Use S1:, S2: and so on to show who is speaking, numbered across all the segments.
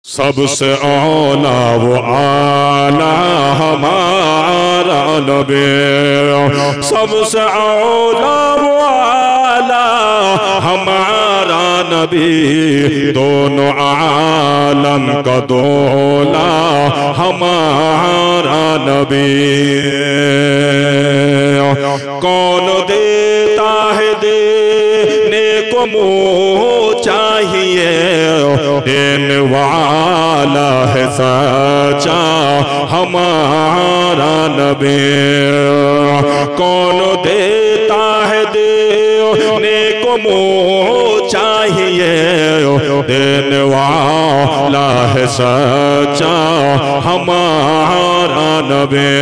S1: सबसे औला वो आला हमारा नबी, सबसे औला वो आला हमारा नबी, दोनों आलम का दोला हमारा नबी। कौन देता है देने को मुँह चाहिए, देने वाला है सच्चा हमारा नबी। कौन देता है देने को मुँह चाहिए, देने वाला है सच्चा हमारा नबी।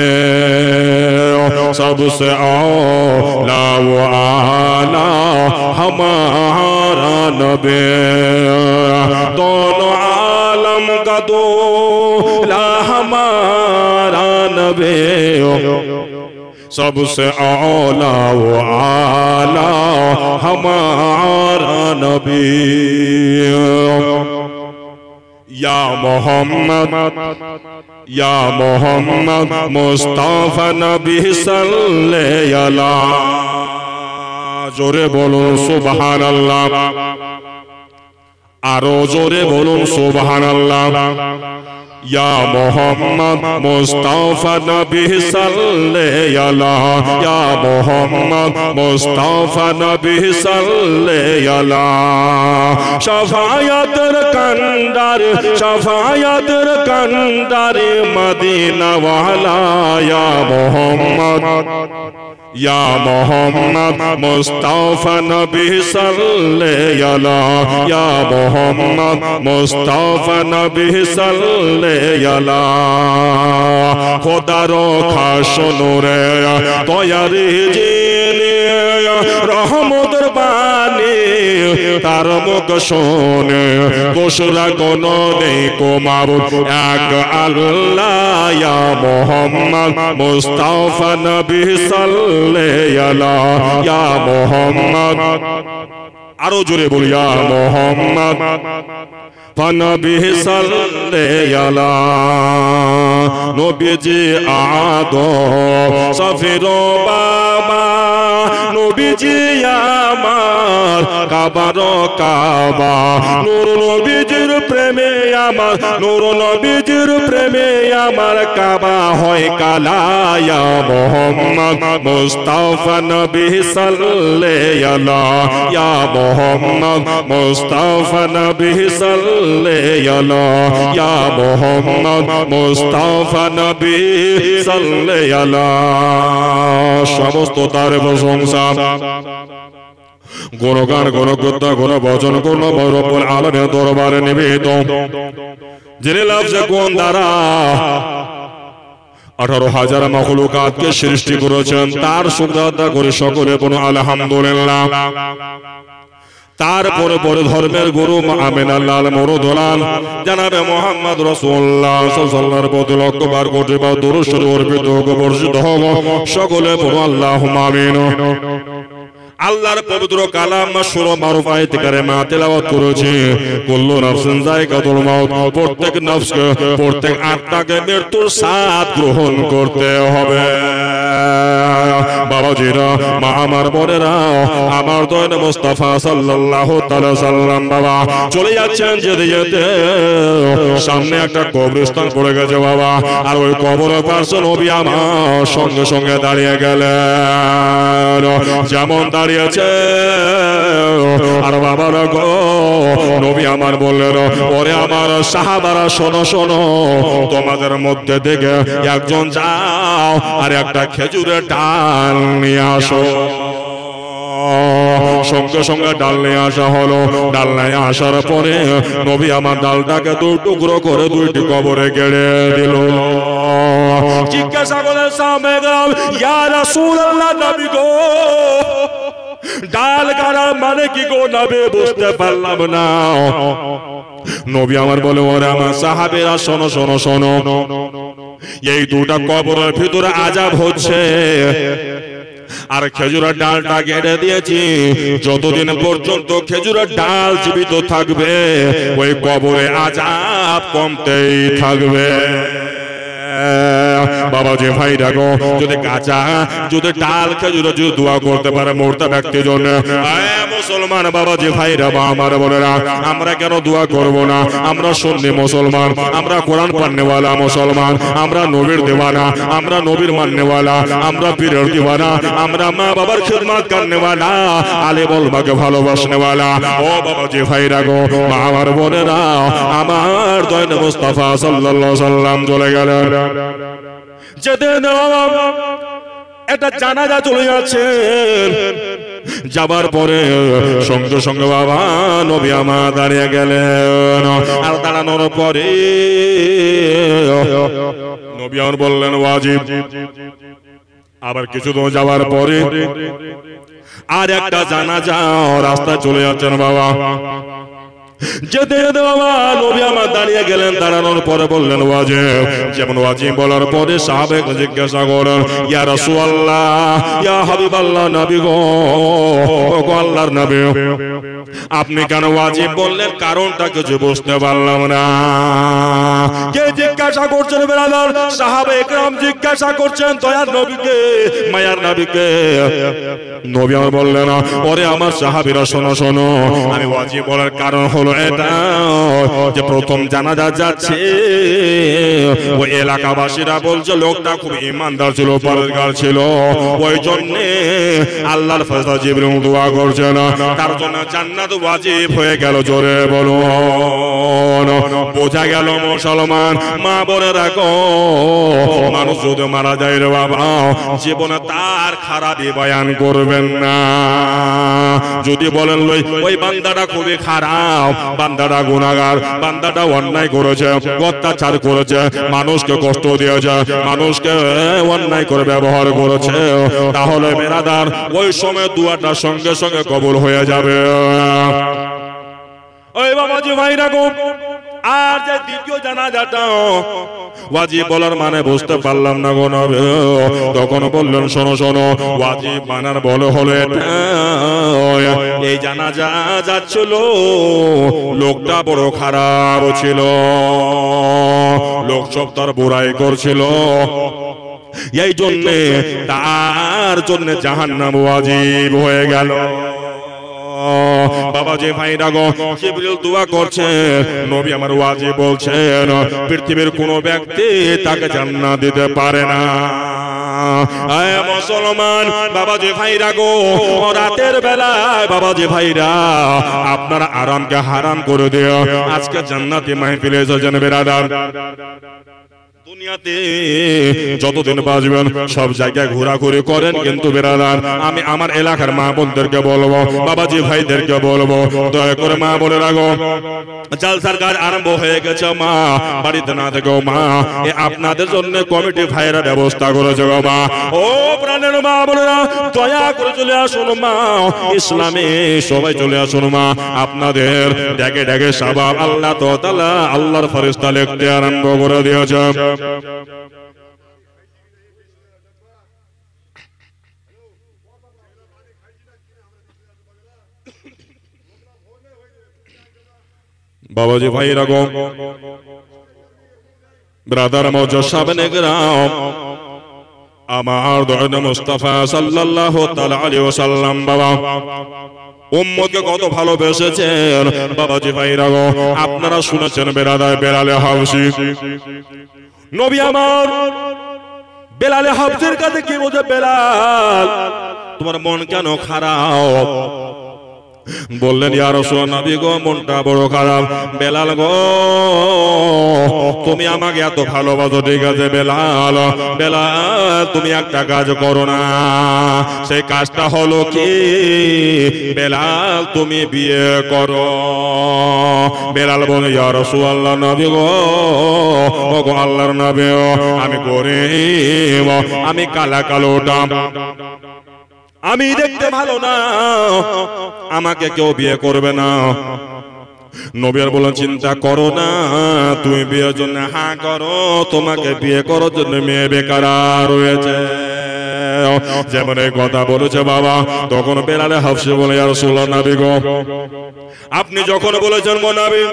S1: सबसे औला वो आला हमारा नबी, दोनों आलम का दूल्हा हमारा नबी। सबसे औला वो आला हमारा नबी। या मोहम्मद या मोहम्मद मुस्तफा नबी सल्लल्लाहु अलैहि, जोरे बोलूं सुबहानल्लाह, आरो जोरे बोलूं सुबहानल्लाह। या मोहम्मद मुस्तफा नबी सल्लल्लाहु अलैहि, या मोहम्मद मुस्तफा नबी सल्लल्लाहु अलैहि। शफायतर कंदार शफायतर कंदार मदीना वाला, या मोहम्मद या मोहम्मद मुस्तफा नबी सल्लल्लाहु अलैहि, या मोहम्मद मुस्तफा नबी सल्लल्लाहु अलैहि। खुदारो खाशनुरे तयारी जिने रहमতের বাণী, তার মুখ শোনে গোসরা কোন নেই কো মাবুদ এক আল্লাহ। ইয়া মোহাম্মদ মুস্তাফা নবী সাল্লাল্লাহু আলাইহি, ইয়া মোহাম্মদ, আরো জোরে বলি ইয়া মোহাম্মদ নবী সাল্লাল্লাহু আলাইহি। নবীজি আদম সফির বাবা, নবীজি আমার কাবার কাবা, নূর নবীজির প্রেমে আমার, নূর নবীজির প্রেমে আমার কাবা হয় কালা। ইয়া মোহাম্মদ মুস্তাফা নবী সাল্লাল্লাহু আলাইহি, ইয়া মোহাম্মদ মুস্তাফা নবী সাল্লাল্লাহু আলাইহি, ইয়া মোহাম্মদ মুস্তাফা নবী সাল্লাল্লাহু আলাইহি। সমস্ত তার প্রশংসা, গুণগান গুণকর্তা গুণ বচন গুণ রব্বুল আলামিনের দরবারে নিবেদিত। যিনি লফজ গুণ দ্বারা 18,000 মাখলুকাতকে সৃষ্টি করেছেন, তার শুকর আদায় করে সকলে বলুন আলহামদুলিল্লাহ। তারপরে পরে ধর্মের গুরু আমিনাল্লাহ মুরুদুলাল জনাবে মুহাম্মদ রাসূলুল্লাহ সাল্লাল্লাহু আলাইহি প্রতি লক্ষবার কোটিবার দুরূদ শরীফ অর্পিত হোক, বর্ষিত হোক, সকলে বলুন আল্লাহুম্মা আমিন। আল্লাহর পবিত্র কালাম সূরা মারুফ আয়াত কারিমা তেলাওয়াত করেছি। কুল্লু নাফসিন যায়কাতুল মাউত, প্রত্যেক নফসকে, প্রত্যেক আত্মাকে মৃত্যুর স্বাদ গ্রহণ করতে হবে। বাবাজিরা, মা আমার বোনেরা, আমার দয়াল মুস্তাফা সাল্লাল্লাহু তাআলা সাল্লাম বাবা চলে যাচ্ছেন, যেতে যেতে সামনে একটা কবরস্থান পড়ে গেছে বাবা, আর ওই কবরের পাশে নবী আমার সঙ্গে সঙ্গে দাঁড়িয়ে গেলেন। যেমন দাঁড়িয়েছে আর বাবারা গো, নবী আমার বললেন, ওরে আমার সাহাবারা শোনো শোনো, তোমাদের মধ্যে থেকে একজন যাও আর একটা খেজুরের ডাল নিয়ে আসো। সঙ্গে সঙ্গে ডাল নিয়ে আসা হলো। ডাল নিয়ে আসার পরে নবী আমার ডালটাকে দুই টুকরো করে দুইটি কবরে গেড়ে দিল। জিজ্ঞাসা করে সামনে গেলাম, ইয়া রাসূলুল্লাহ, নবী গো ডাল গাড়া মানে কি গো নবী? বুঝতে পারলাম না। নবী আমার বলে, ওরে আমার সাহাবীরা শোনো শোনো শোনো, এই দুটা কবরের ভিতরে আযাব হচ্ছে, আর খেজুরের ডালটা কেটে দিয়েছি, যতদিন পর্যন্ত খেজুরের ডাল জীবিত থাকবে ওই কবরে আযাব কমতেই থাকবে। বাবাজি ভাই রাগো, যদি কাঁচা যদি ডাল খেজুর যদি দোয়া করতে পারে মরতে ব্যক্তির জন্য, মুসলমান বাবাজি ভাইরা বা আমার বোনেরা, আমরা কেন দোয়া করব না? আমরা সুন্নি মুসলমান, আমরা কোরআন পড়নেওয়ালা মুসলমান, আমরা নবীর দিওয়ানা, আমরা নবীর মাননেওয়ালা, আমরা পীরের দিওয়ানা, আমরা মা বাবার খিদমত করনেওয়ালা, আলে বলবাকে ভালোবাসনেওয়ালা। ও বাবাজি ভাইরা গো, মা আমার বোনেরা, আমার দয়াল মুস্তাফা সাল্লাল্লাহু আলাইহি সাল্লাম চলে গেলেন। যেতে একটা জানাজা চলে যাচ্ছে, যাবার পরে সঙ্গে সঙ্গে বাবা নবী আমার দাঁড়িয়ে গেলেন। আর দাঁড়ানোর পরে নবী আমার বললেন ওয়াজিব। আবার কিছু দূর যাওয়ার পরে আর একটা জানাজা রাস্তা চলে যাচ্ছেন বাবা। যেতে যেতে বাবা নবী আমার দাঁড়িয়ে গেলেন, দাঁড়ানোর পরে বললেন ওয়াজিব। যেমন ওয়াজিব বলার পরে সাহাবায়ে জিজ্ঞাসা করেন, ইয়া রাসূলুল্লাহ, ইয়া হাবিবাল্লাহ, নবী গো, ও আল্লাহর নবী, আপনি কেন ওয়াজিব বললেন? কারণটা কিছু বুঝতে পারলাম না। কে জিজ্ঞাসা করছেন ব্রাদার? সাহাবায়ে কেরাম জিজ্ঞাসা করছেন দয়ার নবীকে, মায়ার নবীকে। নবী আমার বললেন, ওরে আমার সাহাবীরা শোনো শোনো, আমি ওয়াজিব বলার কারণ হলো এটা যে প্রথম জানাজা যাচ্ছে, ওই এলাকাবাসীরা বলছে লোকটা খুব ইমানদার ছিল, পরহেজগার ছিল, ওই জন্য আল্লাহর ফেরেশতা জিবরিল দোয়া করছেন, তার জন্য জান্নাত ওয়াজিব হয়ে গেল। জোরে বলুন। বোঝা গেল মুসলমান মা বোনেরা গো, মানুষ যদি মারা যায় রে বাবা, জীবনে তার খারাপই বয়ান করবেন না। যদি বলেন ওই বান্দাটা খুবই খারাপ, বান্দাটা গুনাহগার, বান্দাটা অন্যায় করেছে, অত্যাচার করেছে, মানুষকে কষ্ট দিয়েছে, মানুষকে অন্যায় করে ব্যবহার করেছে, তাহলে বেরাদার ওই সময় দুয়াটা সঙ্গে সঙ্গে কবুল হয়ে যাবে। ওই বাবাজি ভাইরা গো, আর যে দ্বিতীয় জানাজাটা ওয়াজিব বলার মানে বুঝতে পারলাম না গো নবী। তখন বললেন শোনো শোনো, ওয়াজিব মানার বলে হলে এই জানাজা যাচ্ছিল, লোকটা বড় খারাপ ছিল, লোক সব তার বুরাই করছিল, এই জন্যে তার জন্য জাহান্নাম ওয়াজিব হয়ে গেল। বাবাজি ভাইরা গো, জিবরিল দোয়া করছেন, নবী আমার ওয়াজিব বলছেন, পৃথিবীর কোন ব্যক্তি তাকে জান্নাত দিতে পারে না। আয় মুসলমান বাবাজি ভাইরা গো, রাতের বেলায় বাবাজি ভাইরা আপনারা আরামকে হারাম করে দিও। আজকে জান্নাতি মাহফিলে এসেছেন বেরাদার, দুনিয়াতে যতদিন বাঁচবেন সব জায়গায় ঘোরাঘুরি করেন, কিন্তু বেরাদার আমি আমার এলাকার মা বোনদেরকে বলবো, বাবাজি ভাইদেরকে বলবো, দয়া করে মা বলে রাখো, জালসার কাজ আরম্ভ হয়ে গেছে, মা বাড়িতে না থেকেও মা আপনাদের জন্য কমিটি ভাইরা ব্যবস্থা করেছে গো মা। ও প্রাণের মা বোনেরা, দয়া করে চলে আসুন মা, ইসলামে সবাই চলে আসুন মা। আপনাদের ডেকে ডেকে সবাব আল্লাহ তাআলা আল্লাহর ফেরেশতা লিখতে আরম্ভ করে দিয়েছে। বাবাজি ভাইরা গো, ব্রাদার মুজাসাবিনে গ্রাম, আমার দয়াল মুস্তাফা সাল্লাল্লাহু তাআলা আলাইহি ওয়াসাল্লাম বাবা উম্মতকে কত ভালোবেসেছেন। বাবাজি ভাইরা গো, আপনারা শুনেছেন বেরাদার বেলালে হাবশী, নবী আমার বেলালে হাবশীর কাছে কি বলে, বেলাল তোমার মন কেন খারাপ? বললেন ইয়া রাসূলুল্লাহ, নবী গো মনটা বড় খারাপ। বেলাল গো, তুমি আমাকে এত ভালোবাসো, ঠিক আছে বেলাল, বেলাল তুমি একটা কাজ করো না, সেই কাজটা হলো কি, বেলাল তুমি বিয়ে করো। বেলাল বলে ইয়া রাসূলুল্লাহ, নবী গো, ও গো আল্লাহর নবী, আমি গরীব, আমি কালা কালোটা, আমি দেখতে ভালো না, আমাকে কেউ বিয়ে করবে না। নবী আর বলেন চিন্তা করো না, তুমি বিয়ের জন্য হ্যাঁ করো, তোমাকে বিয়ে করার জন্য মেয়ে বেকার রয়েছে। যেমন এই কথা বলেছে বাবা, তখন বেলালে হাফসি বলে, ইয়া রাসূলুল্লাহ, নবী গো, আপনি যখন বলেছেন গো নবী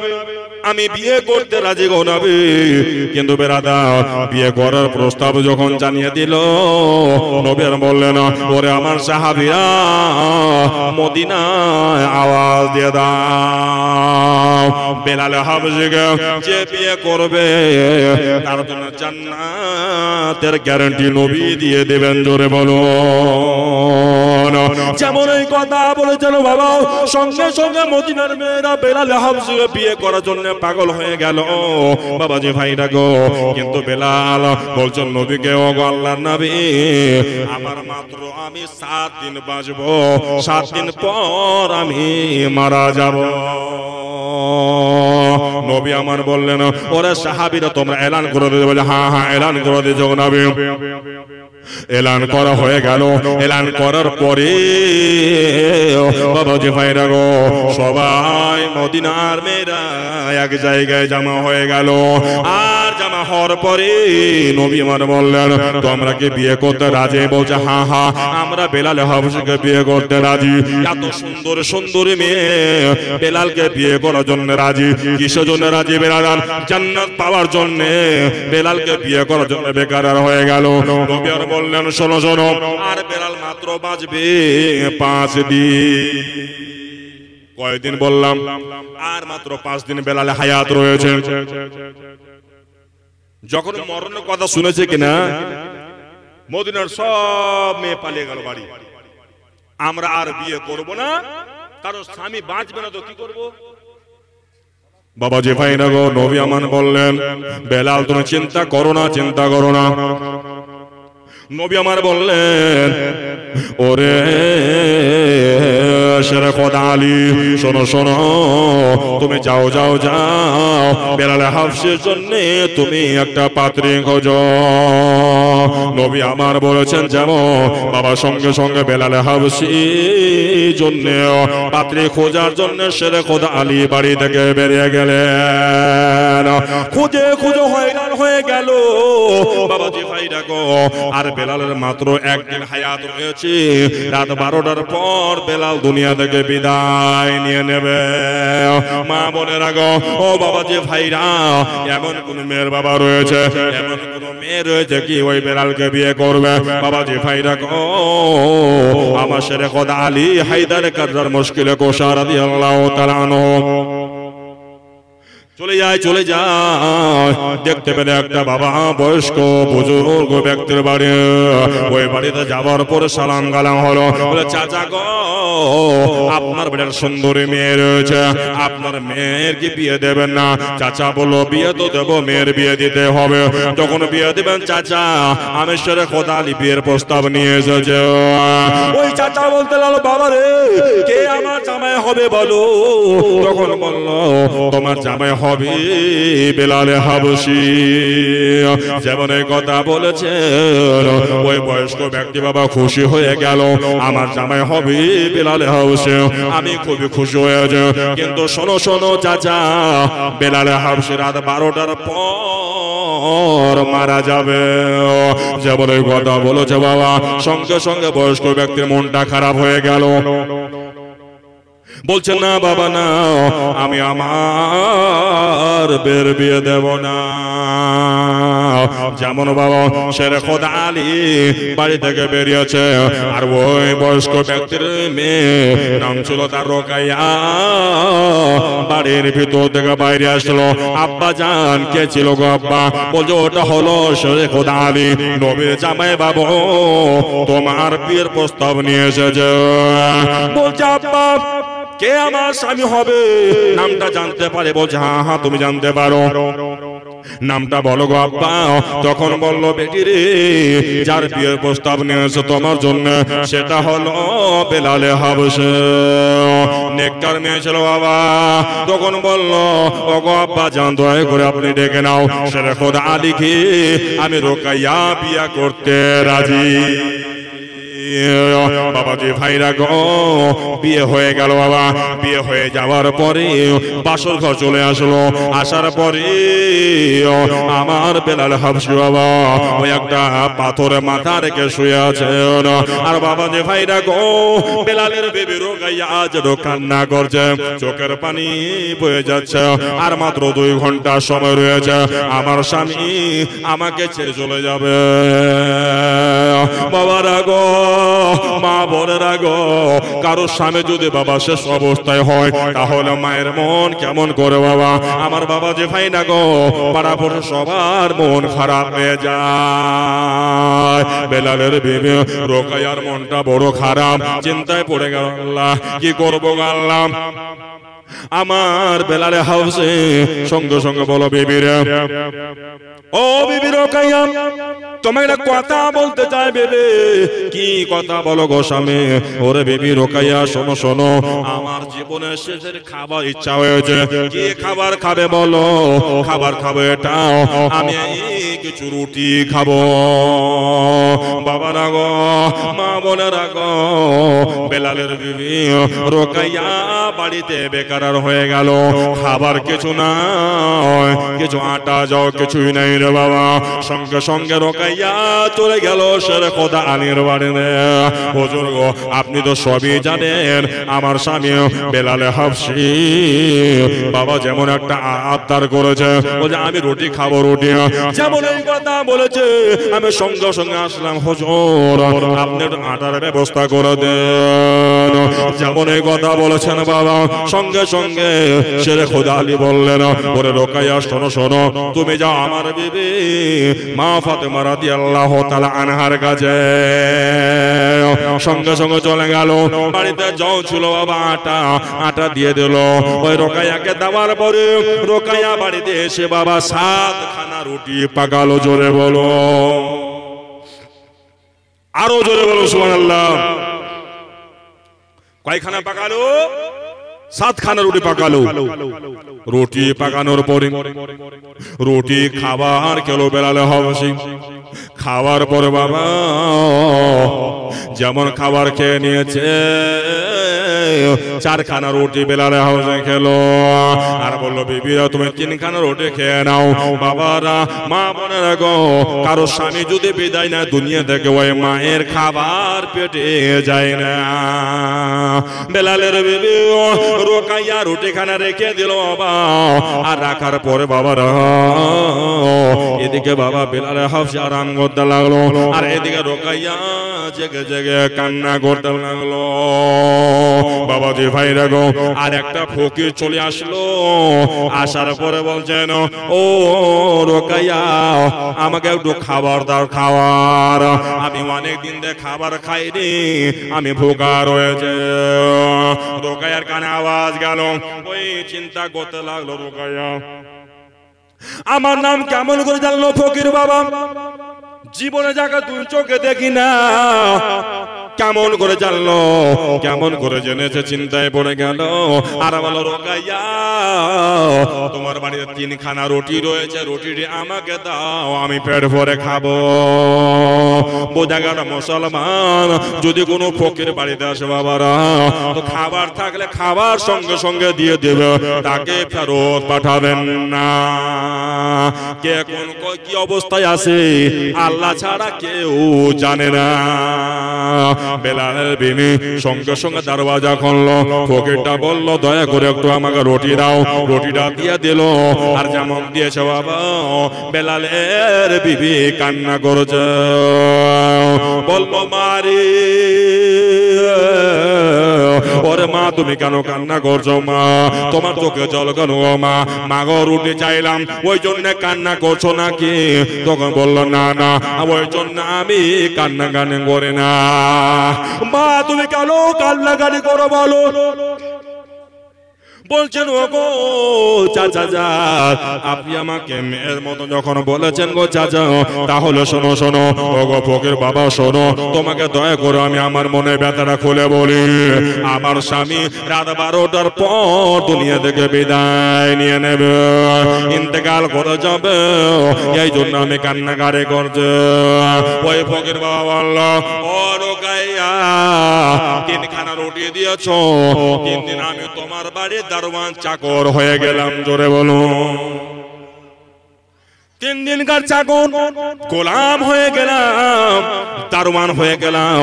S1: আমি বিয়ে করতে রাজি গো নবী, কিন্তু বেরাদার বিয়ে করার প্রস্তাব যখন জানিয়ে দিল, নবী আর বললেন, ওরে আমার সাহাবীরা মদিনায় আওয়াজ দিয়ে দাও, বেলাল হাবশিকে যে বিয়ে করবে তার জন্য জান্নাতের গ্যারান্টি নবী দিয়ে দেবেন। জোরে বলো। যেমন এই কথা বলেছেন বাবা, সঙ্গে সঙ্গে মদিনার মেয়েরা বেলাল হাবশিকে বিয়ে করার জন্য পাগল হয়ে গেল বাবাজি ভাইরা গো। কিন্তু বেলাল বলছেন নবীকে, ও গো আল্লাহর নবী, আমার মাত্র আমি 7 দিন বাঁচবো, 7 দিন পর আমি মারা যাব। নবী আমার বললেন, ওরে সাহাবীরা তোমরা এলান করে দিতে। বলে হ্যাঁ হ্যাঁ এলান করে দিয়েছ নবী। এলান করা হয়ে গেল। এলান করার পরে বাবাজি ভাইরা গো, সবাই মদিনার মেয়েরা এক জায়গায় জমা হয়ে গেল। আর জমা হওয়ার পরে নবী আমার বললেন, তোমরা কি বিয়ে করতে রাজি? বলছে হ্যাঁ হ্যাঁ আমরা বেলাল হাবশিকে বিয়ে করতে রাজি। এত সুন্দর সুন্দর মেয়ে বেলালকে বিয়ে করার জন্য রাজি। কিসের জন্য রাজি? বেলাল জান্নাত পাওয়ার জন্য। বেলালকে বিয়ে করার জন্য বেকার হয়ে গেল। নবী আর বললেন, শোনো শোনো, আর বেলাল মাত্র বাঁচবে 5 দিন। কয়দিন বললাম? আর মাত্র 5 দিন বেলালে হায়াত রয়েছে। যখন মরণের কথা শুনেছে কিনা, মদিনার সব মেয়ে পালিয়ে গেল বাড়ি। আমরা আর বিয়ে করব না, কারণ স্বামী বাঁচবে না তো কি করব? বাবাজি ভাই না গো, নবী আমান বললেন, বেলাল তুমি চিন্তা করো না, চিন্তা করো না। নবী আমার বললেন, ওরে শেরে খোদা আলী, শোনো শোনো, তুমি যাও যাও যাও, বেলাল হাবশির জন্য তুমি একটা পাত্রী খোঁজো। নবী আমার বলেছেন যেমন বাবা, সঙ্গে সঙ্গে বেলাল হাবশির জন্য পাত্রী খোঁজার জন্য শেরে খোদা আলী বাড়ি থেকে বেরিয়ে গেলেন। খুঁজে খুঁজে হয়রান হয়ে গেল বাবাজি ভাইরা গো। আর বেলালের মাত্র 1 দিন হায়াত রয়েছে। রাত 12টার পর বেলাল দুনিয়া থেকে বিদায় নিয়ে নেবে। মা বোনেরা গো, ও বাবাজি ভাইরা, এমন কোন মেয়ের বাবা রয়েছে, এমন কোন মেয়ে রয়েছে কি ওই বেলালকে বিয়ে করবে? বাবাজি ভাইরা গো, আমার শেরে খোদা আলী হায়দার কাররার মুশকিলে কোশা রাদিয়াল্লাহু তাআলা আনহু চলে যায় চলে যায়। দেখতে পেলে একটা বাবা বয়স্ক বুজুর্গ ব্যক্তির বাড়ি। ওই বাড়িতে যাওয়ার পরে সালাম গালাম হলো। বলে, চাচা গো, আপনার বাড়ির সুন্দরী মেয়ে রয়েছে, আপনার মেয়ের কি বিয়ে দেবেন না? চাচা বলল, বিয়ে তো দেবো, মেয়ের বিয়ে দিতে হবে। যখন বিয়ে দিবেন চাচা, আমি শেরে খোদা আলী বিয়ের প্রস্তাব নিয়ে এসেছে। ওই চাচা বলতে লাগলো, বাবা রে, কে আমার জামাই হবে বলো? তখন বলল, তোমার জামাই হবে বেলাল হাবশি। যেমন এই কথা বলেছেন, ওই বয়স্ক ব্যক্তি বাবা খুশি হয়ে গেল, আমার জামাই হবে বেলাল হাবশি। আমি খুবই খুশি হয়েছে। কিন্তু শোনো শোনো চাচা, বেলাল হাবশি রাত 12টার পর মারা যাবে। যেমন এই কথা বলেছে বাবা, সঙ্গে সঙ্গে বয়স্ক ব্যক্তির মনটা খারাপ হয়ে গেল। বলছেন, না বাবা না, আমি আমার বের বিয়ে দেব না। যেমন বাবা শেরে খোদা আলী বাড়ি থেকে বেরিয়েছে, আর ওই বয়স্ক ব্যক্তির মেয়ে নাম ছিল তার রোকাইয়া, বাড়ির ভিতর থেকে বাইরে আসলো। আব্বা জান, কে ছিল গো আব্বা? বলছে, ওটা হলো শেরে খোদা আলী, নবীর জামাই বাবু, তোমার বিয়ের প্রস্তাব নিয়ে এসেছে। বলছে, আব্বা কে আমার স্বামী হবে? নামটা জানতে পারে? বলছে, হ্যাঁ হ্যাঁ তুমি জানতে পারো। নামটা বলো গো আব্বা। তখন বলল, বেটি রে, যার বিয়ের প্রস্তাব নিয়েছে তোমার জন্য, সেটা হলো বেলাল হাবশি। নেককার মেয়ে ছিল বাবা। তখন বলল, ও গো আব্বা জান, দয়া করে আপনি ডেকে নাও শেরে খোদা আলীকে, আমি রোকাইয়া বিয়া করতে রাজি। বাবাজি ভাইরা গো, বিয়ে হয়ে গেল বাবা। বিয়ে হয়ে যাওয়ার পরে বাসর ঘর চলে আসলো। আসার পরে আমার বেলাল হাবশি বাবা ওই একটা পাথরে মাথা রেখে শুয়ে আছেন। আর বাবাজি ভাইরা গো, বেলালের বেবি রোকাইয়া আজ কান্না করছে, চোখের পানি বয়ে যাচ্ছে। আর মাত্র 2 ঘন্টা সময় রয়েছে, আমার স্বামী আমাকে ছেড়ে চলে যাবে। বাবারা গো, মা বোনেরা গো, কারো স্বামী যদি বাবা শেষ অবস্থায় হয় তাহলে মায়ের মন কেমন করে বাবা। আমার বাবা যে ভাই না গো, পাড়া পড়ে সবার মন খারাপ হয়ে যায়। বেলালের বিবি রোকাইয়ার মনটা বড় খারাপ, চিন্তায় পড়ে গেল, আল্লাহ কি করবো আল্লাহ। আমার বেলালে হাউসে সঙ্গে সঙ্গে বলো, বিবিরে, ও বিবি রোকাইয়া, তোমাকে একটা কথা বলতে চাই বেবে। কি কথা বলো গো স্বামী? ওরে বিবি রোকাইয়া, শোনো শোনো, আমার জীবনের শেষের খাবার ইচ্ছা হয়েছে। কি খাবার খাবে বলো? খাবার খাবো এটা, আমি কিছু রুটি খাবো। বাবারা গো, মা বোনেরা গো, বেলালের বিবি রোকাইয়া বাড়িতে বেকার হয়ে গেল। খাবার কিছু নাই, কিছু আটা যাও কিছুই নাই রে বাবা। সঙ্গে সঙ্গে রোকাইয়া চলে গেল শের খোদা আলীর বাড়িতে। হুজুর গো, আপনি তো সবই জানেন, আমার স্বামী বেলালে হাবশি বাবা যেমন একটা আবদার করেছে, বলে আমি রুটি খাবো, রুটি। যেমন এই কথা বলেছে, আমি সঙ্গে সঙ্গে আসলাম, হুজুর আপনি আটার ব্যবস্থা করে দেন। যেমন এই কথা বলেছেন বাবা, সঙ্গে সঙ্গে শেরে খোদা আলী বললেন, ওরে রোকাইয়া শোনো শোনো, তুমি যাও আমার বিবি মা ফাতেমা রাদিয়াল্লাহু তাআলা আনহার কাছে। সঙ্গে সঙ্গে চলে গেল। বাড়িতে যাও ছিল বাবা আটা দিয়ে দিল। ওই রোকাইয়াকে দেওয়ার পরে রোকাইয়া বাড়িতে এসে বাবা 7 খানা রুটি পাকালো। জোরে বলো, আরো জোরে বলো সুবহানাল্লাহ। কয়খানা পাকালো? 7 খানা রুটি পাকালো। রুটি পাকানোর পরে রুটি খাবার খেলো বেলালে হাবশি। খাওয়ার পরে বাবা যেমন খাবার খেয়ে নিয়েছে, 4 খানা রুটি বেলালে হাবশি খেলো। আর বললো, বিবিরা তুমি 3 খানা রুটি খেয়ে নাও। বাবারা, মা বোনেরা গো, কারো স্বামী যদি বিদায় না দুনিয়া থেকে, ওই মায়ের খাবার পেটে যায় না। বেলালের বিবি রোকাইয়া রুটি খানা রেখে দিল বাবা। আর রাখার পরে বাবারা এদিকে বাবা বেলালে হাবশি আরাম করতে লাগলো, আর এদিকে রোকাইয়া জেগে জেগে কান্না করতে লাগলো। বাবাজি ভাইরা গো, আর একটা ফকির চলে আসলো। আসার পরে বলছেন, ও রোকাইয়া, আমাকে একটু খাবার দাও, খাবার। আমি অনেক দিন ধরে খাবার খাইনি, আমি ভোকা রয়েছে। রোকাইয়ার কানে আওয়াজ গেল। ওই চিন্তা করতে লাগলো রোকাইয়া, আমার নাম কেমন করে জানলো ফকির বাবা? জীবনে যাকে 2 চোখে দেখি না, কেমন করে জানলো, কেমন করে জেনেছে? চিন্তায় পড়ে গেল। আর বলো, রোকাইয়া তোমার বাড়িতে 3 খানা রুটি রয়েছে, রুটিটি আমাকে দাও, আমি পেট ভরে খাবো। বোঝা গেল মুসলমান যদি কোনো ফকির বাড়িতে আসে বাবারা, তো খাবার থাকলে খাবার সঙ্গে সঙ্গে দিয়ে দেবে, তাকে ফেরত পাঠাবেন না। কে কোন কি অবস্থায় আছে আল্লাহ ছাড়া কেউ জানে না। বেলালের বিবি সঙ্গে সঙ্গে দরওয়াজা খুললো। ফকিরটা বলল, দয়া করে একটু আমাকে রুটি দাও। রুটিটা দিয়ে দিল। আর যেমন দিয়েছে বাবা, বেলালের বিবি কান্না করছে। বলল, মারি, ওরে মা তুমি কেন কান্না করছো? মা তোমার চোখে জল কেন? মা মাগো রুটি চাইলাম, ওই জন্য কান্না করছো নাকি? তখন বললো, না না, ওই জন্য আমি কান্নাকানি করি না। মা তুমি কেন কান্নাকানি করো বলো? বলছেন, ও গো চাচা যা, আপনি আমাকে মেয়ের মতো যখন বলেছেন গো চাচা, তাহলে শোনো শোনো, ও গো ফকির বাবা শোনো, তোমাকে দয়া করে আমি আমার মনে ব্যথাটা খুলে বলি। আমার স্বামী রাত 12টার পর দুনিয়া থেকে বিদায় নিয়ে নেবে, ইন্তেকাল করে যাবে, এই জন্য আমি কান্নাকারি করছি। ওই ফকির বাবা বলল, ও রোকাইয়া বানাইয়া তিনখানা রুটি দিয়েছো, 3 দিন আমি তোমার বাড়ির দারোয়ান চাকর হয়ে গেলাম। জোরে বলুন। 3 দিনকার চাকর গোলাম হয়ে গেলাম, দারোয়ান হয়ে গেলাম।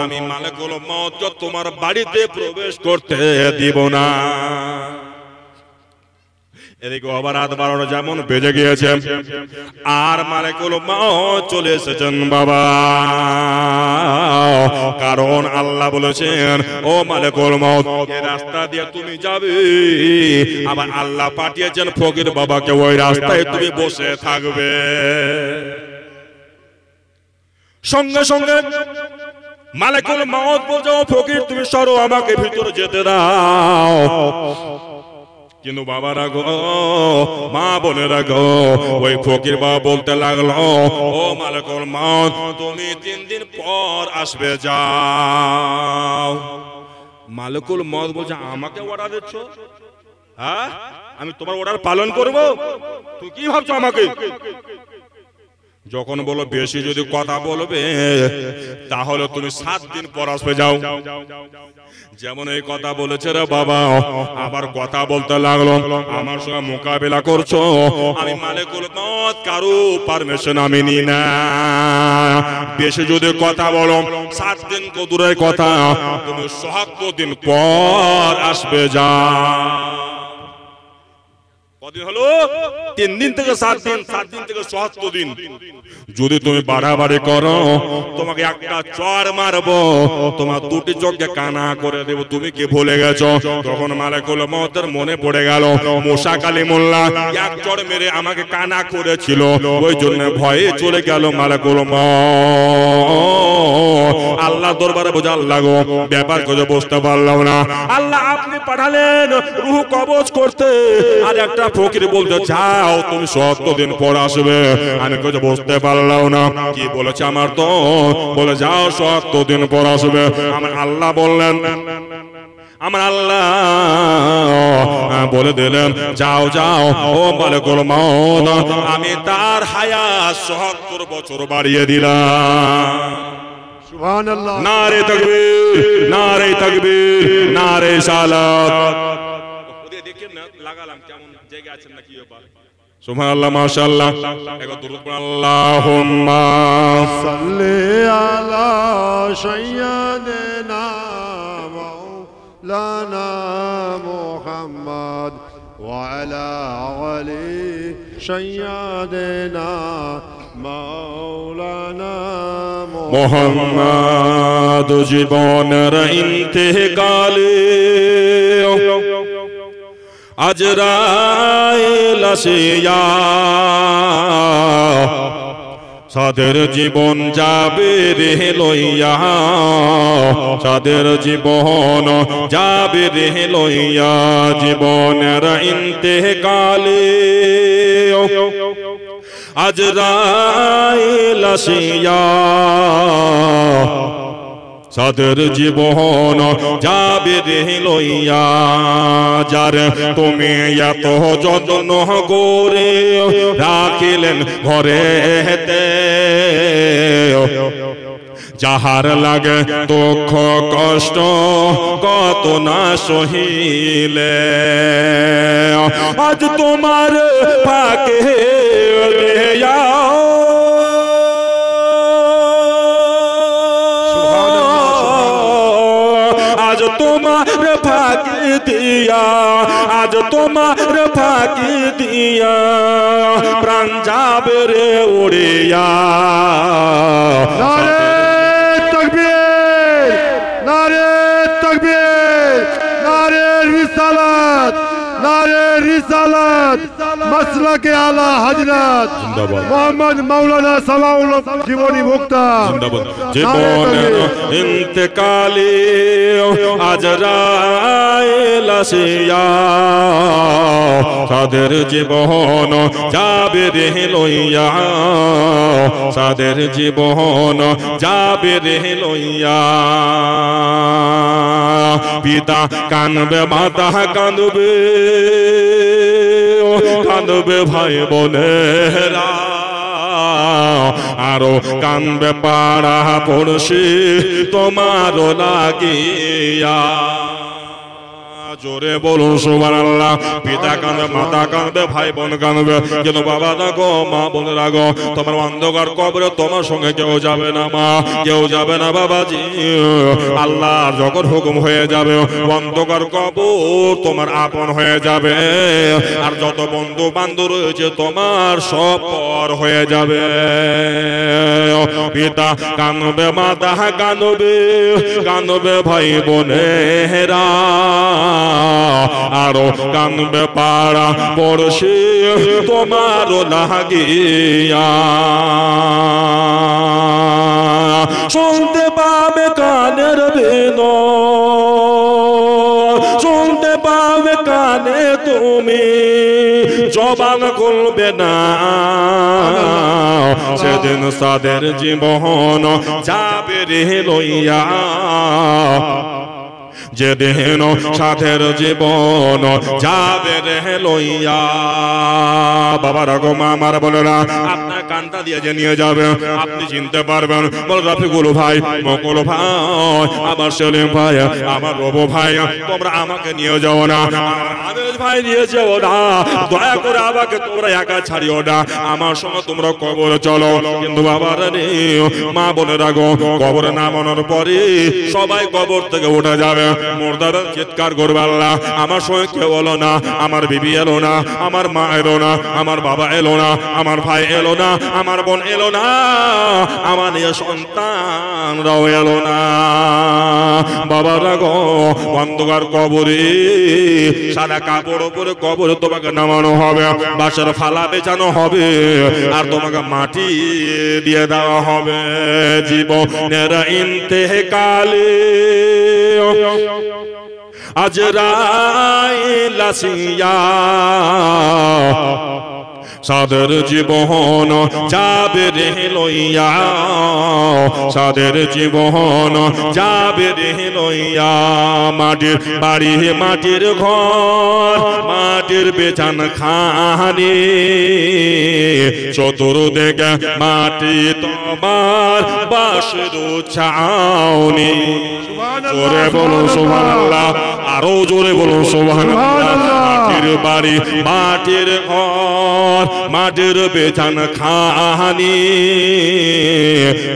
S1: আমি মালিকুল মউত তোমার বাড়িতে প্রবেশ করতে দিব না। এদিকে আবার রাত 12টা যেমন বেজে গিয়েছে, আর মালিকুল মউত চলে এসেছেন বাবা। কারণ আল্লাহ বলেছেন, ও মালিকুল মউত এই রাস্তা দিয়ে তুমি যাবে। আবার আল্লাহ পাঠিয়েছেন ফকির বাবাকে, ওই রাস্তায় তুমি বসে থাকবে। সঙ্গে সঙ্গে মালিকুল মউত বলছে, ও ফকির তুমি সরো, আমাকে ভিতরে যেতে দাও। কিন্তু বাবারা গো, মা বোনেরা গো, ওই ফকির বাবা বলতে লাগলো, ও মালিকুল মউত তুমি 3 দিন পর আসবে, যাও। মালিকুল মউত বলছে, আমাকে অর্ডার দিচ্ছ? হ্যাঁ, আমি তোমার অর্ডার পালন করব? তুমি কি ভাবছো আমাকে? যখন বলো বেশি যদি কথা বলবে তাহলে তুমি 7 দিন পর আসবে, যাও। যেমন এই কথা বলেছে রে বাবা, আবার কথা বলতে লাগলো, আমার সঙ্গে মোকাবেলা করছো। আমি মালিকুল মউত কারো পারমিশন আমি নি না। বেশি যদি কথা বলো 7 দিন দূরের কথা, তুমি ৭০ দিন পর আসবে, যাও। কদিন হলো? 3 দিন থেকে 7 দিন, 7 দিন থেকে ৭০ দিন। যদি তুমি বাড়াবাড়ি করো তোমাকে একটা চড় মারবো, তোমার 2টি চোখকে কানা করে দেব। তুমি কি ভুলে গেছো? তখন মালিকুল মউতের মনে পড়ে গেল, মুসা কালিমুল্লাহ এক চড় মেরে আমাকে কানা করেছিল, ওই জন্য ভয়ে চলে গেল মালিকুল মউত। আল্লাহ দরবারে বোঝা, আল্লাহ গো ব্যাপার করে বুঝতে পারলাম না। আল্লাহ আপনি পাঠালেন রূহ কবজ করতে, আর একটা ফকির বলতে যাও তুমি ৭০ দিন পর আসবে। আমি কিছু বুঝতে পারলাম না কি বলেছে আমার, তো বলে যাও ৭০ দিন পর আসবে। আমার আল্লাহ বললেন, আমার আল্লাহ বলে দিলেন, যাও যাও ও মালিকুল মউত, আমি তার হায়াত ৭০ বছর বাড়িয়ে দিলাম। সুবহানাল্লাহ। নারে তাকবীর, নারে তাকবীর, নারে সালাত। দেখেন না লাগালাম কেমন জায়গা আছেন না কি ব্যাপার? সুবহানাল্লাহ, মাশাআল্লাহ। একবার দরুদ পড়ুন, আল্লাহুম্মা সাল্লি আলা সাইয়্যিদিনা মাওলানা মুহাম্মদ ওয়া আলা আলি সাইয়্যিদিনা মাওলানা মুহাম্মদ। জীবনের ইন্তেকালে আজরাইল আসিয়া সাদের জীবন যাবে রে লইয়া, সাদের জীবন যাবে রে লইয়া। জীবনের ইন্তেকালে আজরাইল আসিয়া সাদের জীবন যাবে রে লইয়া। যার তুমি এত যত্ন করে রাখিলেন ঘরে হেতে, যাহার লাগে দুঃখ কষ্ট কত না সহিলে, আজ তোমার ফাঁকে তোমার ফাঁকি দিয়া, আজ তোমার ফাঁকি দিয়া প্রাণ যাবে রে উড়িয়া। নারে তাকবীর, নারে তাকবীর, নারে রিসালাত, নারে রিসালাত, মাসলাকে আলা হযরত মুহাম্মদ মাওলানা সালাউল্লাহ জীবনী মুক্তা। জীবনের ইন্তেকালে আজরাইল আসিয়া সাদের জীবন যাবে রে লইয়া, সাদের জীবন যাবে রে লইয়া। পিতা কাঁদবে, মাতা কাঁদবে, কাঁদবে ভাই বোনেরা, আরো কানবে পাড়া পড়শি তোমার লাগিয়া। জোরে বলুন সুবহানাল্লাহ। পিতা কাঁদবে, মাতা কাঁদবে, ভাই বোন কাঁদবে, কিন্তু বাবা দেখো, মা বোনেরা গো, তোমার অন্ধকার কবরে তোমার সঙ্গে কেউ যাবে না মা, কেউ যাবে না বাবাজি। আল্লাহ যখন হুকুম হয়ে যাবে অন্ধকার কবর তোমার আপন হয়ে যাবে, আর যত বন্ধু বান্ধব রয়েছে তোমার সব পর হয়ে যাবে। পিতা কাঁদবে, মাতা কাঁদবে, কাঁদবে ভাই বোনেরা, আরো কানবে পাড়া পড়শি তোমার লাগিয়া। শুনতে পাবে কানের বিনো, শুনতে পাবে কানে তুমি, জবান খুলবে না, সেদিন সাদের জীবন যাবে রে লইয়া। যেদিন সাথের জীবন যাবে রে লইয়া। বাবারা গো, মা আমার বলেরা, আপনার কানটা দিয়ে যে নিয়ে যাবে আপনি চিনতে পারবেন। বল রাফিকুল ভাই, মকুল ভাই, আমার সেলিম ভাই, আমার রবু ভাই, তোমরা আমাকে নিয়ে যাও না, আবেদ ভাই নিয়ে যাও না, দয়া করে আমাকে তোমরা একা ছাড়িও না, আমার সঙ্গে তোমরা কবরে চলো। কিন্তু বাবারা রে, মা বোনেরা গো, কবরে নামানোর পরে সবাই কবর থেকে উঠে যাবে, মুর্দারা চিৎকার করবে, আল্লাহ আমার সঙ্গে কেউ এলো না, আমার বিবি এলো না, আমার মা এলো না, আমার বাবা এলো না, আমার ভাই এলো না, আমার বোন এলো না, আমার সন্তানরাও এলো না। বাবারা গো, অন্ধকার কবরে সাদা কাপড় উপরে কবরে তোমাকে নামানো হবে, বাসার ফালা বেচানো হবে, আর তোমাকে মাটি দিয়ে দেওয়া হবে। জীবনের ইন্তেকালে আজরাইল আসিয়া সাদের জীবন যাবে রে লইয়া, সাদের জীবন যাবে রে লইয়া। মাটির বাড়ি, মাটির ঘর, মাটির বেচান খানি, চতুর্দিকে মাটি তোমার বাসের ছাউনি। জোরে বলো সুবহানাল্লাহ, আরো জোরে বলো সুবহানাল্লাহ। মাটির বাড়ি, মাটির ঘর, মাটির বেচান খানি,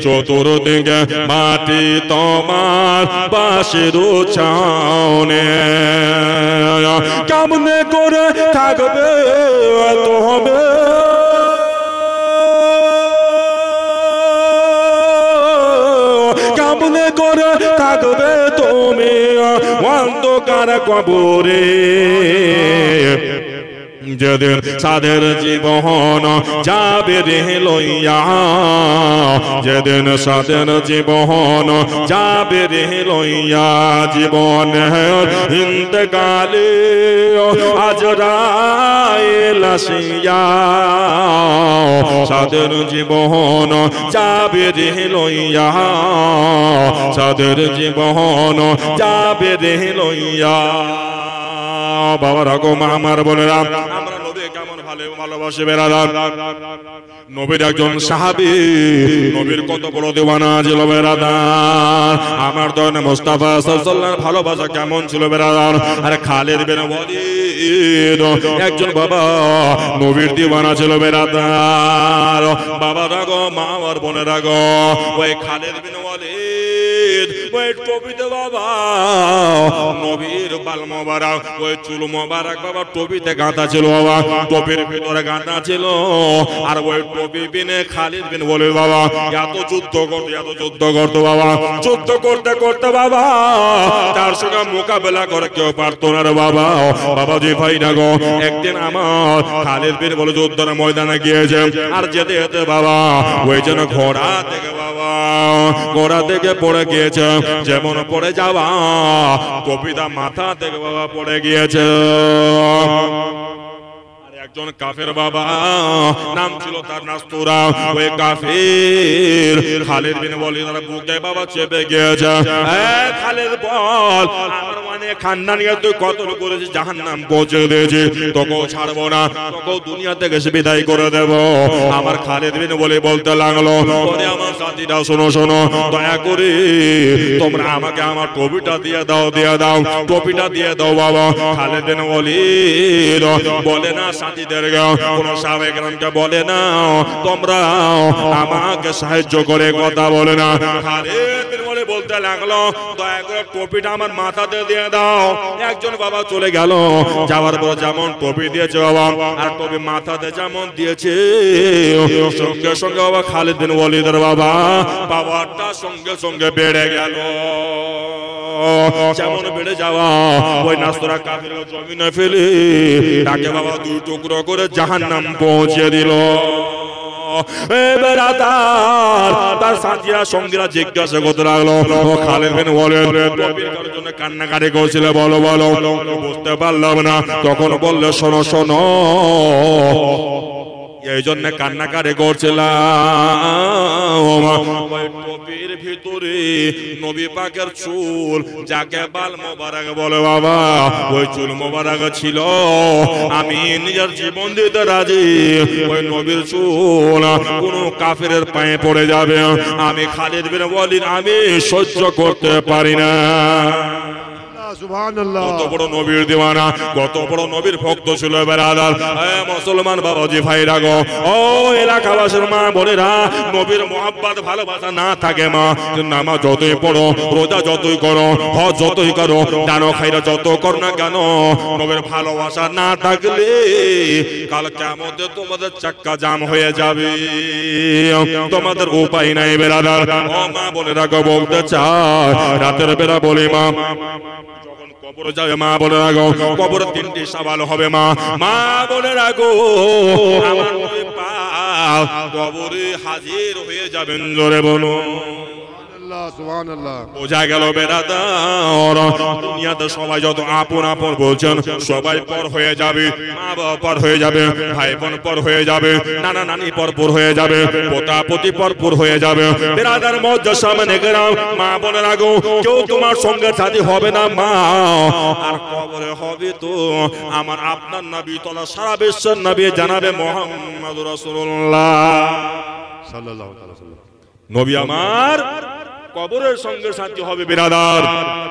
S1: চতুর্দিকে মাটি তোমার বাসের ছাউনি। কেমনে করে থাকবে তবে কেমনে করে থাকবে তুমি অন্ধকার কবরে। যেদিন সাদের জীবন যাবে রে লইয়া, যেদিন সাদের জীবন যাবে রে লইয়া। জীবনের ইন্তেকালে আজরাইল আসিয়া সাদের জীবন যাবে রে লইয়া, সাদের জীবন যাবে রে লইয়া। বাবারা গো, মা আমার বোনেরা, আমরা নবী কেমন ভালোবাসে বেরাদার। নবীর একজন সাহাবী, নবীর কত বড় দেওয়ানা ছিল বেরাদার। আমার দয়ানে মুস্তাফা সাল্লাল্লাহু ভালোবাসা কেমন ছিল বেরাদার। আরে খালিদ বিন ওয়ালিদ একজন বাবা নবীর দিওয়ানা ছিল বেরাদার। বাবারা গো, মা আর বোনেরা গো, ওই খালিদ বিন ওয়ালিদ ওই টপিতে বাবা নবীর বাল মোবারক, ওই চুল মোবারক বাবা টপিতে গাঁথা ছিল বাবা, টপির ভিতরে গাঁথা ছিল। আর ওই টপি বিনে খালিদ বিন ওয়ালিদ বাবা এত যুদ্ধ করতো, এত যুদ্ধ করতো বাবা। যুদ্ধ করতে করতে বাবা তার সঙ্গে মোকাবেলা করে কেউ পারতো না রে বাবা। বাবা জি ভাই না গো, একদিন আমার খালিদ বিন ওয়ালিদ যুদ্ধের ময়দানে গিয়েছে, আর যেতে যেতে বাবা ওই যেন ঘোড়া থেকে বাবা ঘোড়া থেকে পড়ে গিয়েছে। যেমন পড়ে যাওয়া টপিটা মাথা থেকে বাবা পড়ে গিয়েছে। একজন কাফের বাবা, নাম ছিল তার নাস্তুরা, ওই কাফের খালিদ বিন ওয়ালিদ বুকে বাবা চেপে গিয়েছে। খালিদ বল, আমার নিয়ে খান্না নিয়ে তুই কতল করেছিস, জাহান্নাম পৌঁছে দিয়েছি, তোকেও ছাড়বো না, তোকেও দুনিয়া থেকে বিদায় করে দেব। আমার খালিদ বিন ওয়ালিদ বলতে লাগলো, ওরে আমার সাথীরা শোনো শোনো, দয়া করে তোমরা আমাকে আমার টুপিটা দিয়ে দাও, দিয়ে দাও, টুপিটা দিয়ে দাও বাবা। খালিদ বিন ওয়ালিদ বলে না সাথীদেরকে, কোন সাহাবায়ে কেরামকে বলে না তোমরা আমাকে সাহায্য করে কথা বলে না। খালিদ বিন ওয়ালিদ বলতে লাগলো, দয়া করে টুপিটা আমার মাথাতে দিয়ে দাও। একজন বাবা চলে গেল, যাওয়ার পর যেমন টুপি দিয়েছে বাবা, আর টুপি মাথাতে যেমন দিয়েছে, সঙ্গে সঙ্গে বাবা খালিদ বিন ওয়ালিদের বাবা পাওয়ারটা সঙ্গে সঙ্গে বেড়ে গেল। যেমন বেড়ে যাওয়া, ওই নাস্তরা কাফিরকে জমিনে ফেলে তাকে বাবা দুই টুকরো করে জাহান্নাম পৌঁছে দিল। তার সাথীরা সঙ্গীরা জিজ্ঞাসা করতে লাগলো, খালিদ বিন ওয়ালিদ নবীর জন্য কান্নাকাটি করছিল, বলো বলো। বুঝতে পারলাম না। তখন বললে, শোনো শোনো, এই জন্য কান্নাকাটি করছিলাম, টুপির ভিতরে নবী পাকের চুল, যাকে বাল মোবারক বলে বাবা, ওই চুল মোবারক ছিল। আমি নিজের জীবন দিতে রাজি, ওই নবীর চুল কোন কাফিরের পায়ে পড়ে যাবে, আমি খালিদ বিন ওয়ালিদ আমি সহ্য করতে পারি না। কত বড় নবীর দিওয়ানা, কত বড় নবীর ভক্ত ছিল বেরাদার। মুসলমান বাবাজি ভাইরা গো, ও এলাকাবাসীর মা বোনেরা, নবীর মোহাব্বত ভালোবাসা না থাকে মা, নামাজ যতই পড়ো, রোজা যতই করো, হজ যতই করো, দানো খাইরা যত কর না কেন, নবীর ভালোবাসা না থাকলে কাল কিয়ামতে তোমাদের চাক্কা জাম হয়ে যাবে, তোমাদের উপায় নাই বেরাদার। ও মা বোনেরা গো, বলতে চাই রাতের বেলা বলি মা, কবরে যাবে মা বলে রাখো, কবরে তিনটি সওয়াল হবে মা, মা বলে রাখো, আমার নবী পাক কবরে হাজির হয়ে যাবেন, জোরে বলো সুবহানাল্লাহ। বোঝা গেল বেরাদার, দুনিয়াতে সবাই যত আপন আপন বলছেন, সবাই পর হয়ে যাবে, মা বাবা পর হয়ে যাবে, ভাই বোন পর হয়ে যাবে, নানা নানি পর হয়ে যাবে, পোতা পতি পর হয়ে যাবে। বেরাদার মজ্জার সামনে গেলাম, মা বলে রাখো, কেউ তোমার সঙ্গে সাথী হবে না মা, আর কবরে হবে তো আমার আপনার নবী, তোলা সারা বিশ্বের নবী জানাবে মুহাম্মদুর রাসূলুল্লাহ সাল্লাল্লাহু আলাইহি ওয়াসাল্লাম, নবী আমার কবরের সঙ্গে সাথী হবে বেরাদার।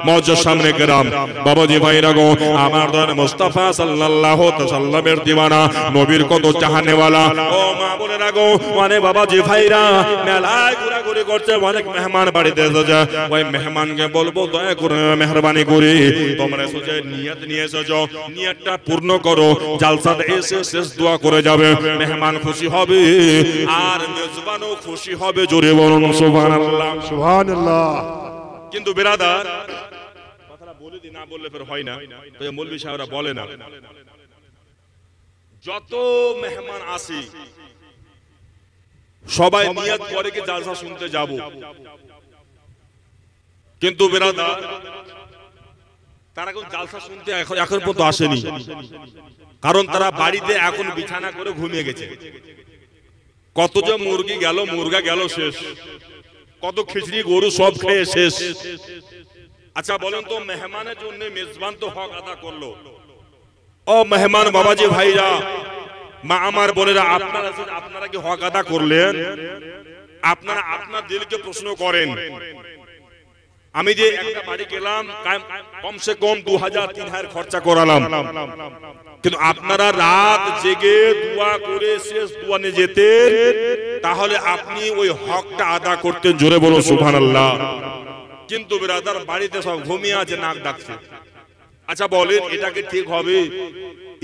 S1: মজ্জার সামনে গেলাম, বাবাজি ভাইরা গো, আমার দয়ার মুস্তাফা সাল্লাল্লাহু আলাইহি সাল্লামের দিওয়ানা, নবীর কত চাহনেওয়ালা। ও মা বলে রাখো, মানে বাবাজি ভাইরা মেলায় ঘোরাঘুরি করছে, অনেক মেহমান বাড়িতে এসেছে, ওই মেহমানকে বলবো দয়া করে মেহরবানি করে তোমরা এসেছে নিয়ত নিয়ে এসেছো, নিয়তটা পূর্ণ করো, জালসাতে এসে শেষ দোয়া করে যাবে, মেহমান খুশি হবে আর মেজবানও খুশি হবে, জোরে বলুন সুবহানাল্লাহ সুবহানাল্লাহ। কিন্তু বেরাদার কথাটা বলে দি, না বললে ফের হয় না, মৌলভী সাহেবরা বলে না, যত মেহমান আসে সবাই নিয়ত করে কি জালসা শুনতে যাব, কিন্তু বেরাদার তারা কোন জালসা শুনতে এখন পর্যন্ত আসেনি, কারণ তারা বাড়িতে এখন বিছানা করে ঘুমিয়ে গেছে। কত যে মুরগি গেল, মুরগা গেল শেষ, কত খিচড়ি গরু সব খেয়ে শেষ। আচ্ছা বলেন তো, মেহমানের জন্য মেজবান তো হক আদা করলো। ও মেহমান বাবাজি ভাইরা, মা আমার বোনেরা, আপনারা কি হক আদা করলেন? আপনারা আপনার দিলকে প্রশ্ন করেন। আমি যে একটা বাড়ি গেলাম, কমসে কম 2000-3000 খরচা করালাম, কিন্তু আপনারা রাত জেগে দোয়া করে শেষ দোয়া নিয়ে যেতেন, তাহলে আপনি ওই হকটা আদা করতেন, জোরে বলো সুবহানাল্লাহ। কিন্তু ব্রাদার বাড়িতে সব ঘুমিয়ে আছে, নাক ডাকছে। আচ্ছা বলেন এটা কি ঠিক হবে?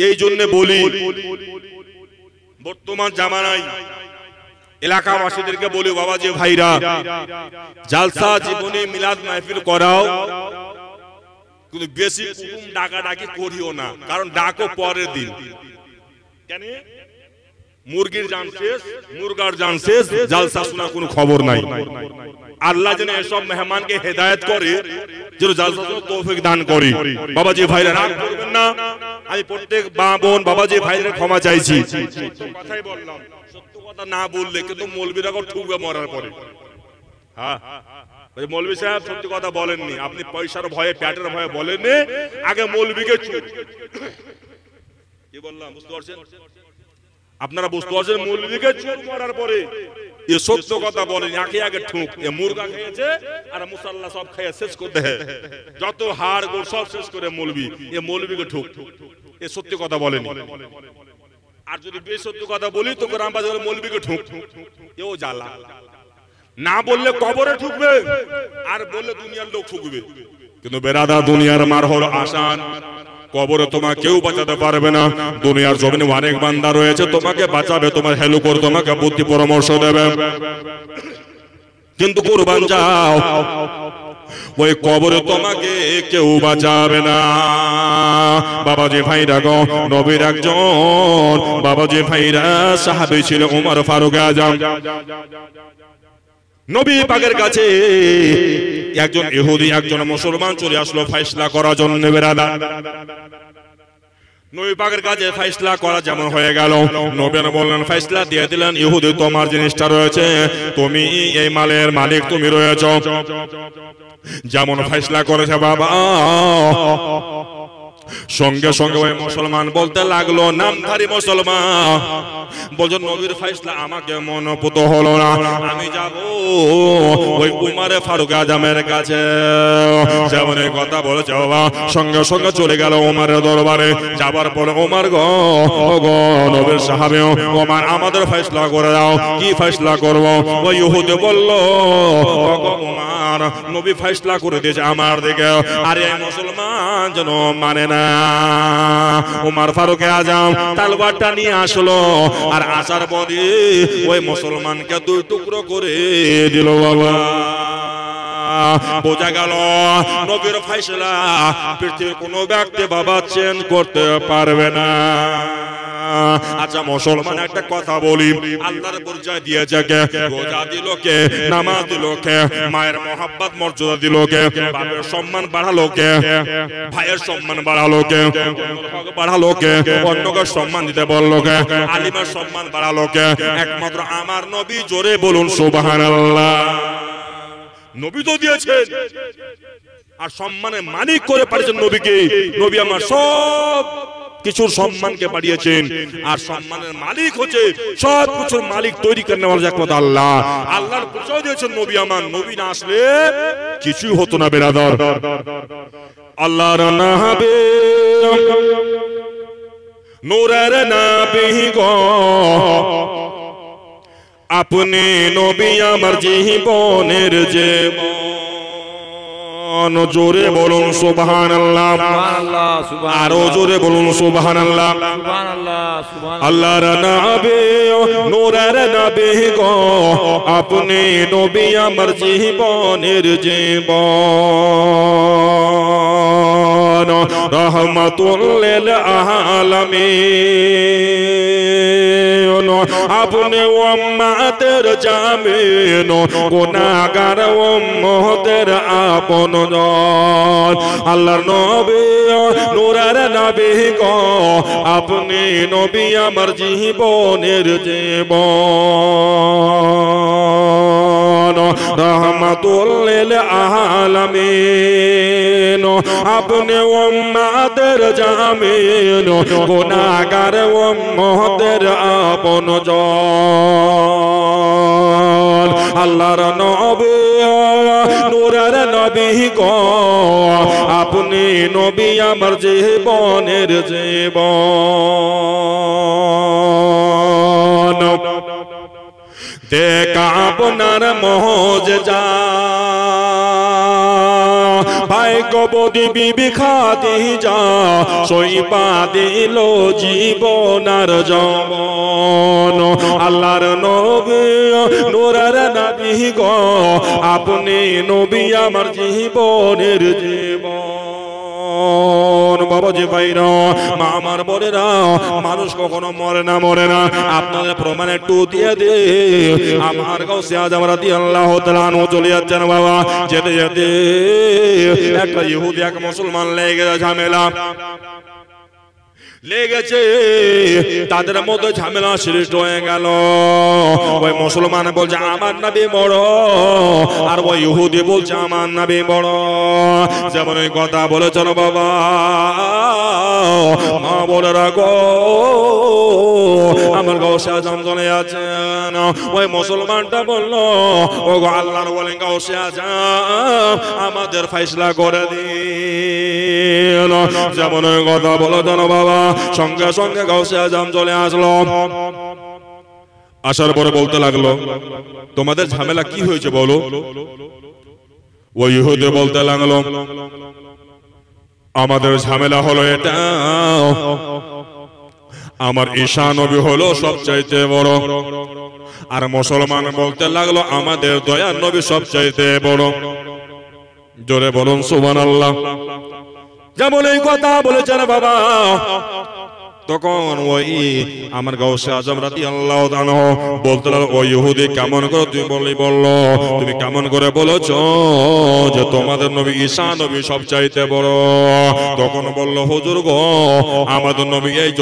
S1: এই জন্য বলি, বর্তমান জামানায় এলাকাবাসীদেরকে বলি, বাবাজি ভাইরা, জালসা জীবনে মিলাদ মাহফিল করাও, কিন্তু বেশি কুটুম ডাকাডাকি করিও না, কারণ ডাকো পরের দিন। কেন? মুরগির জান শেষ, মুরগার জান শেষ, জালসা শোনার কোনো খবর নাই। আল্লাহ যেন এসব মেহমানকে হেদায়েত করে, যেন জালসা শোনার তৌফিক দান করে। বাবাজি ভাইরা রাগ করবেন না, আমি প্রত্যেক মা বোন বাবাজি ভাইদের ক্ষমা চাইছি। কথাই বললাম, সত্য কথা না বললে কিন্তু মৌলবীরা ঠুকবে মরার পরে। হ্যাঁ মৌলভী সাহেব সত্যি কথা বলেননি, আপনি পয়সার ভয়ে পেটের ভয়ে বলেননি, আগে মৌলভীকে চুপ। কি বললাম বুঝতে পারছেন? আপনারা বুঝতে পারছেন? মৌলভীকে চুপ করার পরে এ সত্য কথা বলেন, আগে আগে ঠুক। এ মুরগা খেয়েছে আর মুসাল্লা সব খেয়ে শেষ করতে হয়, যত হাড় গোড় সব শেষ করে মৌলভী, এ মৌলভীকে ঠুক। এ সত্যি কথা বলেন। আর যদি বেসত্য কথা বলি তো গ্রামবাসী মৌলভীকে ঠুক, এও জ্বালা। না বললে কবরে ঠুকবে, আর বললে দুনিয়ার লোক ঠুকবে। কিন্তু বেরাদা দুনিয়ার মার হলো আসান, কবরে তোমাকে কেউ বাঁচাতে পারবে না। দুনিয়ার জমিনে অনেক বান্দা রয়েছে তোমাকে বাঁচাবে, তোমার হেলু করে তোমাকে বুদ্ধি পরামর্শ দেবে, কিন্তু কুরবান যাও ওই কবরে তোমাকে কেউ বাঁচাবে না। বাবাজি ভাইরা গো, নবীর একজন বাবাজি ভাইরা সাহাবী ছিল ওমর ফারুক আজম। নবী পাকের কাছে একজন ইহুদি একজন মুসলমান চলে আসলো ফয়সালা করার জন্য। বেরাদার নবী পাকের কাছে ফয়সালা করা যেমন হয়ে গেল, নবী বললেন ফয়সালা দিয়ে দিলেন, ইহুদি তোমার জিনিসটা রয়েছে, তুমি এই মালের মালিক তুমি রয়েছো। যেমন ফয়সালা করেছে বাবা, সঙ্গে সঙ্গে ওই মুসলমান বলতে লাগলো, নামধারী মুসলমান বলছো নবীর ফয়সালা আমাকে মনোপুত হলো না, আমি যাব ওই উমর ফারুক আজমের কাছে। যেমন এই কথা বলেছে বাবা, সঙ্গে সঙ্গে চলে গেল ওমরের দরবারে। যাবার পরে ওমর গো নবীর সাহাবী ওমর আমাদের ফয়সালা করে দাও। কি ফয়সালা করব? ওই ইহুদি বলল, ওমর নবী ফয়সালা করে দিয়েছে আমার দিকে, আর এই মুসলমান যেন মানে না। ওমর ফারুক আজম তলোয়ারটা নিয়ে আসলো, আর আসার পরে ওই মুসলমানকে দুই টুকরো করে দিল। বাবা বোঝা গেল নবীর ফয়সালা পৃথিবীর কোনো ব্যক্তি বাবা চেঞ্জ করতে পারবে না। আচ্ছা মুসলমান একটা কথা বলি, আল্লাহর পরিচয় দিয়েছে কে? রোজা দিল কে? নামাজ দিল কে? মায়ের মহব্বত মর্যাদা দিল কে? বাবার সম্মান বাড়ালো কে? ভাইয়ের সম্মান বাড়ালো কে? বাড়ালো কে? অন্যকে সম্মান দিতে বললো কে? আলিমের সম্মান বাড়ালো কে? একমাত্র আমার নবী। জোরে বলুন সুবহানাল্লাহ। নবী তো দিয়েছেন, আর সম্মানের মালিক করে পাঠিয়েছেন নবীকে। নবী আমার সব কিছুর সম্মানকে বাড়িয়েছেন, আর সম্মানের মালিক হচ্ছে সব কিছুর মালিক তৈরি করে নেওয়ার একমাত্র আল্লাহ। আল্লাহর পরিচয় দিয়েছেন নবী আমার। নবী না আসলে কিছুই হতো না বেরাদর। আল্লাহর নাবে নূরের নবী গো, আপনি নবী আমার জীবনের জীবন। জোরে বলুন সুবহানাল্লাহ, আরো জোরে বলুন সুবহানাল্লাহ। আল্লাহর নবী নূরের নবী গো, আপনি নবী আমার জীবনের জীবন। রহমাতুল লিল আলামিন, আপনি উম্মতের জামিন, গুনাহগার উম্মতের আপন জন। আল্লাহর নবী নূরের নবী গো, আপনি নবী আমার জীবনের জীবন। রহমাতুল লিল আলামিন, আপনি উম্মতের জামিন, গুনাহগার উম্মতের আপন জন। আল্লাহর নবী নূরের নবী গো, আপনি নবী আমার জীবনের জীবন। দেখা আপনার মুজিজা, ভাগ্যবতী বিবি খাদিজা সইবা দিল জীবনার যৌবন। আল্লাহর নবী নূরের নবী গো, আপনি নবী আমার জীবনের জীবন। বাবাজি ভাইরা, মা আমার বোনেরা, মানুষ কখনো মরে না, মরে না। আপনাদের প্রমাণ একটু দিয়ে দে। আমার গাউসে আজম রাদিয়াল্লাহু তাআলা আনহু চলে যাচ্ছেন বাবা, যেতে যেতে একটা ইহুদি এক মুসলমান লেগে ঝামেলা। লেগেছে, তাদের মধ্যে ঝামেলা সৃষ্টি হয়ে গেল। ওই মুসলমান বলছে আমার নবী বড়, আর ওই ইহুদি বলছে আমার নবী বড়। যেমন এই কথা বলেছেন বাবা, মা বলে রাখো আমার গাউসে আজম চলে আছেন। ওই মুসলমানটা বলল ও গো আল্লাহর বলেন গাউসে আজম আমাদের ফয়সালা করে দিন। যেমন ওই কথা বলেছেন বাবা, সঙ্গে সঙ্গে গাউসে আজম চলে আসলো। আসার পরে বলতে লাগলো তোমাদের ঝামেলা কি হয়েছে বলো। ওই ইহুদি বলতে লাগলো আমাদের ঝামেলা হলো এটা, আমার ঈসা নবী হলো সবচাইতে বড়। আর মুসলমান বলতে লাগলো আমাদের দয়ার নবী সবচাইতে বড়। জোরে বলুন সুবহানাল্লাহ। যেমন এই কথা বলেছেন বাবা, তখন ওই আমার গাউসে আজম রাদিয়াল্লাহু তাআলা বলতে লাগলো ওই ইহুদি কেমন করে তুমি বললো, তুমি কেমন করে বলেছো যে তোমাদের নবী ঈসা নবী সবচাইতে বড়। তখন বলল হুজুর গো আমাদের নবী এই